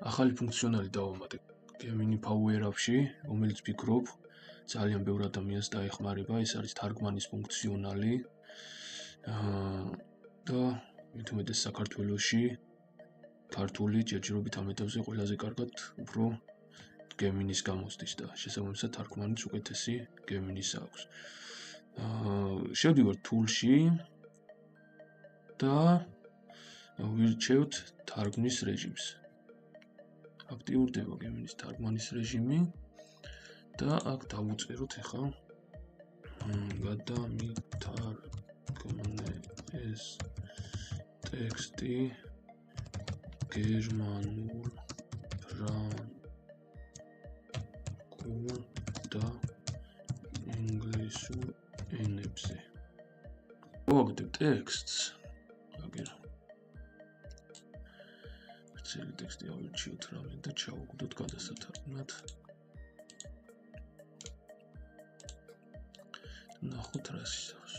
ახალი ფუნქციონალი დავამატებ Gemini Power App-ში, რომელიც ვფიქრობ ძალიან ბევრ ადამიანს დაეხმარება, ეს არის თარგმანის ფუნქციონალი. და მithumetes საქართველოში ქართული ჯერჯერობით ამ ეტაპზე ყველაზე კარგად უფრო Gemini-ს გამოსდის და შესაბამისად თარგმანის უკეთესი Gemini-ს აქვს. შევდივართ tool-ში და ვირჩევთ თარგმნის რეჟიმს. აქტიურდება Gemini-ს თარგმანის რეჟიმი და აქ დავუწეროთ ახლა გადამითარგმნე ეს ტექსტი გერმანულ, ფრანგულ და ინგლისურ ენებზე. ვაგდებ ტექსტს. აგერ. ცელი ტექსტი ავირჩიოთ რამე და ჩავუგდოთ გადასათარგმნად. ნახოთ რას ისავს.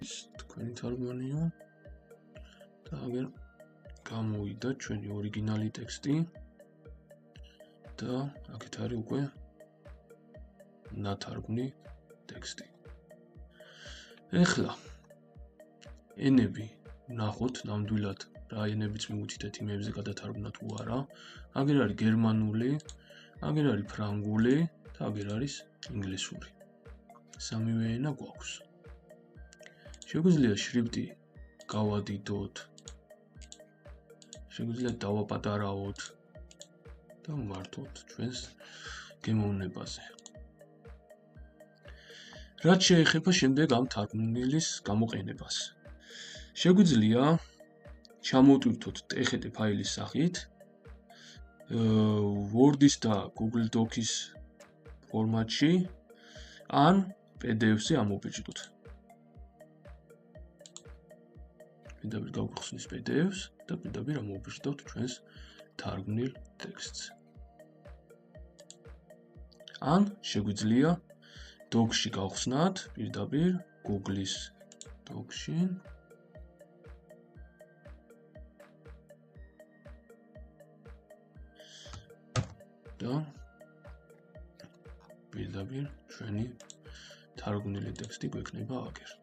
ის თქვენი თარგმანია. და აგერ გამოვიდა ჩვენი ორიგინალი ტექსტი. და აქეთ არის უკვე ნათარგმნი ტექსტი. ეხლა ენები ნახოთ ნამდვილად რა ენებიც მივუჩითეთ იმებზე გადათარგმნა თუ არა. აგერ არის გერმანული, აგერ არის ფრანგული და აგერ არის ინგლისური. სამივე ენა გვაქვს. შეგვიძლია შრიფტი გავადიდოთ. შეგვიძლია დავაპატარავოთ და მართოთ ჩვენს გემოვნებაზე. რაც შეეხება შემდეგ ამ თარგმნილის გამოყენებას. შეგვიძლია ჩამოვტვირთოთ TXT ფაილის სახით Word-ის და Google Docs-ის ფორმატში ან PDF-ზე ამოვბეჭდოთ. პირდაპირ გავხსნის PDF-ს და პირდაპირ ამოვბეჭდოთ ჩვენს თარგმნილ ტექსტს. ან შეგვიძლია Docs-ში გავხსნათ პირდაპირ Google-ის Docs-ში და პირდაპირ ჩვენი თარგმნილი ტექსტი გვექნება აგერ.